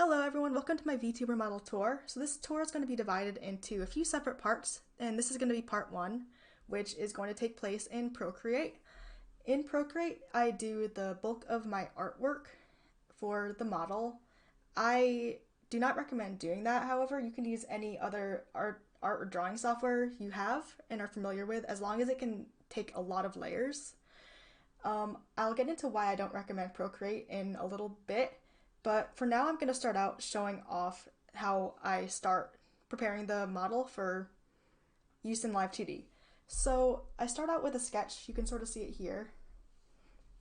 Hello everyone, welcome to my VTuber model tour. So this tour is going to be divided into a few separate parts, and this is going to be part 1, which is going to take place in Procreate. In Procreate, I do the bulk of my artwork for the model. I do not recommend doing that, however, you can use any other art or drawing software you have and are familiar with, as long as it can take a lot of layers. I'll get into why I don't recommend Procreate in a little bit, but for now I'm going to start out showing off how I start preparing the model for use in live2d. So I start out with a sketch, you can sort of see it here,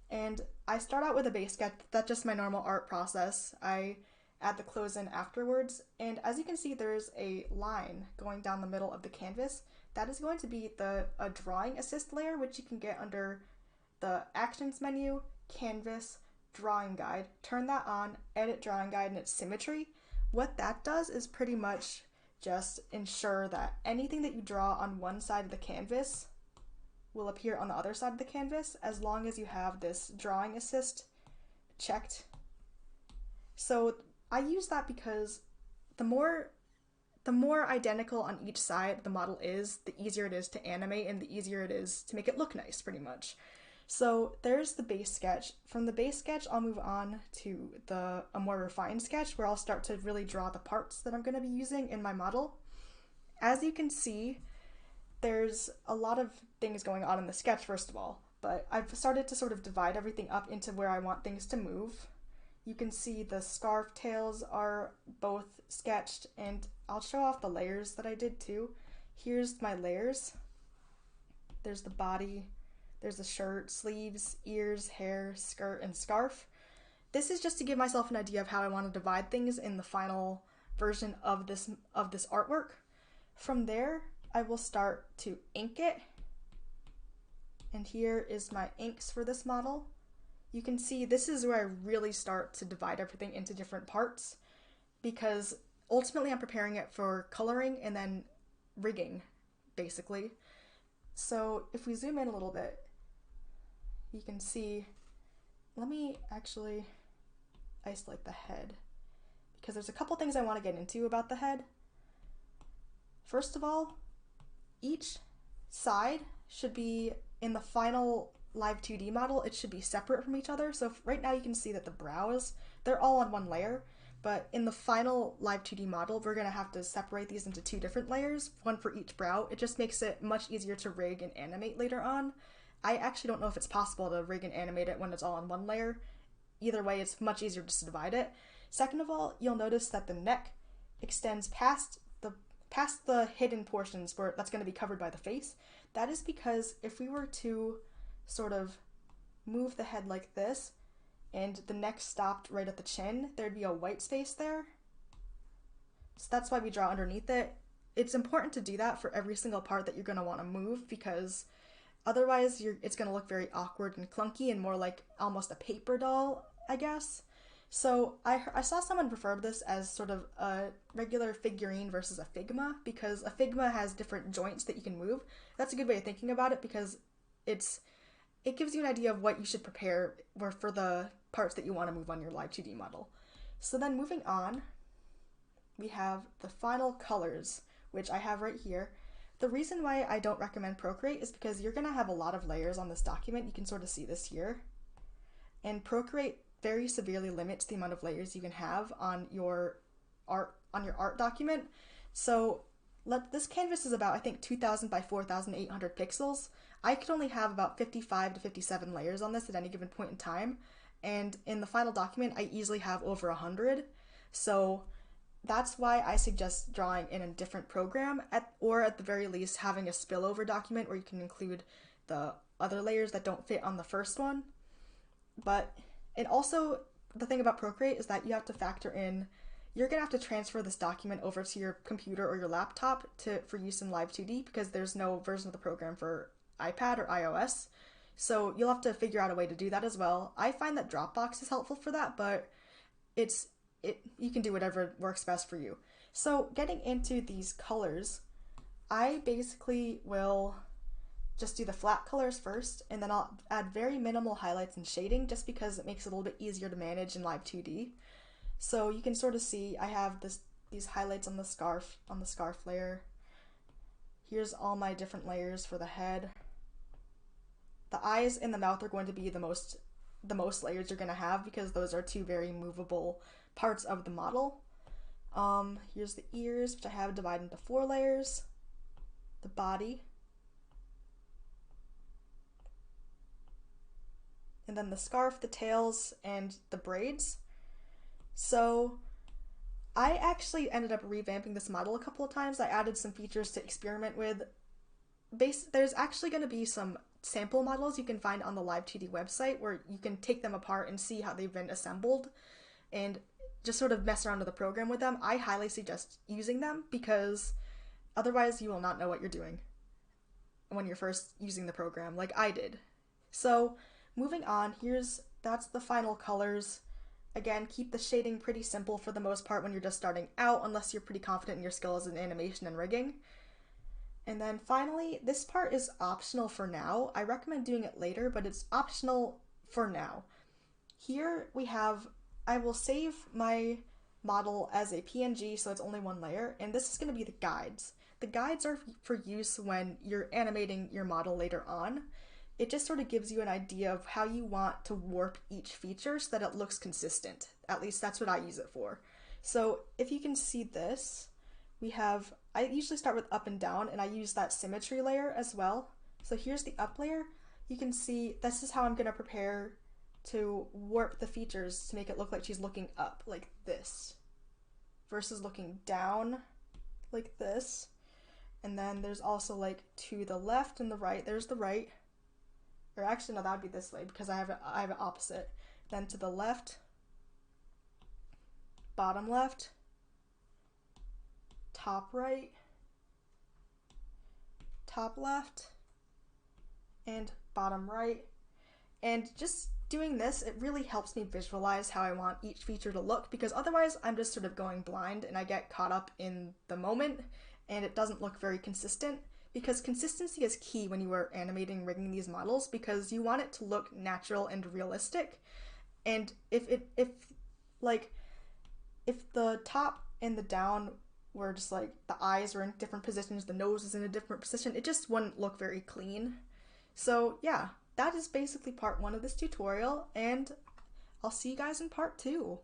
and I start out with a base sketch. That's just my normal art process. I add the close in afterwards, and as you can see there's a line going down the middle of the canvas. That is going to be a drawing assist layer, which you can get under the actions menu, canvas, drawing guide. Turn that on, edit drawing guide and its symmetry. What that does is pretty much just ensure that anything that you draw on one side of the canvas will appear on the other side of the canvas, as long as you have this drawing assist checked. So I use that because the more identical on each side the model is, the easier it is to animate and the easier it is to make it look nice, pretty much. So there's the base sketch. From the base sketch, I'll move on to a more refined sketch where I'll start to really draw the parts that I'm going to be using in my model. As you can see, there's a lot of things going on in the sketch, first of all, but I've started to sort of divide everything up into where I want things to move. You can see the scarf tails are both sketched, and I'll show off the layers that I did too. Here's my layers. There's the body, there's the shirt, sleeves, ears, hair, skirt, and scarf. This is just to give myself an idea of how I want to divide things in the final version of this artwork. From there, I will start to ink it. And here is my inks for this model. You can see this is where I really start to divide everything into different parts, because ultimately I'm preparing it for coloring and then rigging, basically. So if we zoom in a little bit, you can see, let me actually isolate the head, because there's a couple things I want to get into about the head. First of all, each side should be, in the final live2d model, it should be separate from each other. So right now you can see that the brows, they're all on one layer, but in the final live2d model, we're going to have to separate these into 2 different layers, one for each brow. It just makes it much easier to rig and animate later on. I actually don't know if it's possible to rig and animate it when it's all on one layer. Either way, it's much easier just to divide it. Second of all, you'll notice that the neck extends past the hidden portions where that's going to be covered by the face. That is because if we were to sort of move the head like this and the neck stopped right at the chin, there'd be a white space there. So that's why we draw underneath it. It's important to do that for every single part that you're going to want to move, because otherwise it's going to look very awkward and clunky and more like almost a paper doll, I guess. So I saw someone refer to this as sort of a regular figurine versus a Figma, because a Figma has different joints that you can move. That's a good way of thinking about it, because it gives you an idea of what you should prepare for the parts that you want to move on your live2d model. So then moving on, we have the final colors, which I have right here. The reason why I don't recommend Procreate is because you're going to have a lot of layers on this document. You can sort of see this here. And Procreate very severely limits the amount of layers you can have on your art document. So this canvas is about, I think, 2,000 by 4,800 pixels. I could only have about 55 to 57 layers on this at any given point in time, and in the final document I easily have over 100. So that's why I suggest drawing in a different program, or at the very least having a spillover document where you can include the other layers that don't fit on the first one. And also, the thing about Procreate is that you have to factor in, you're going to have to transfer this document over to your computer or your laptop for use in live2d, because there's no version of the program for iPad or iOS. So you'll have to figure out a way to do that as well. I find that Dropbox is helpful for that, but you can do whatever works best for you. So getting into these colors, I basically will just do the flat colors first, and then I'll add very minimal highlights and shading just because it makes it a little bit easier to manage in live2d. So you can sort of see I have these highlights on the scarf layer. Here's all my different layers for the head. The eyes and the mouth are going to be the most layers you're going to have because those are two very movable parts of the model. Here's the ears, which I have divided into 4 layers. The body. And then the scarf, the tails, and the braids. So I actually ended up revamping this model a couple of times. I added some features to experiment with. There's actually going to be some sample models you can find on the live2d website where you can take them apart and see how they've been assembled and just sort of mess around with the program with them. I highly suggest using them because otherwise you will not know what you're doing when you're first using the program like I did. So moving on, that's the final colors. Again, keep the shading pretty simple for the most part when you're just starting out, unless you're pretty confident in your skills in animation and rigging. And then finally, this part is optional for now. I recommend doing it later, but it's optional for now. Here I will save my model as a PNG, so it's only 1 layer, and this is going to be the guides. The guides are for use when you're animating your model later on. It just sort of gives you an idea of how you want to warp each feature so that it looks consistent. At least that's what I use it for. So if you can see this, I usually start with up and down, and I use that symmetry layer as well. So here's the up layer. You can see this is how I'm going to prepare to warp the features to make it look like she's looking up like this versus looking down like this. And then there's also like to the left and the right. There's the right. Or actually, no, that would be this way because I have it opposite. Then to the left, bottom left, top right, top left, and bottom right. And just doing this, it really helps me visualize how I want each feature to look because otherwise I'm just sort of going blind and I get caught up in the moment and it doesn't look very consistent. Because consistency is key when you are animating, rigging these models because you want it to look natural and realistic. And if the top and the down were just like the eyes were in different positions, the nose is in a different position, it just wouldn't look very clean. So yeah, that is basically part 1 of this tutorial, and I'll see you guys in part 2.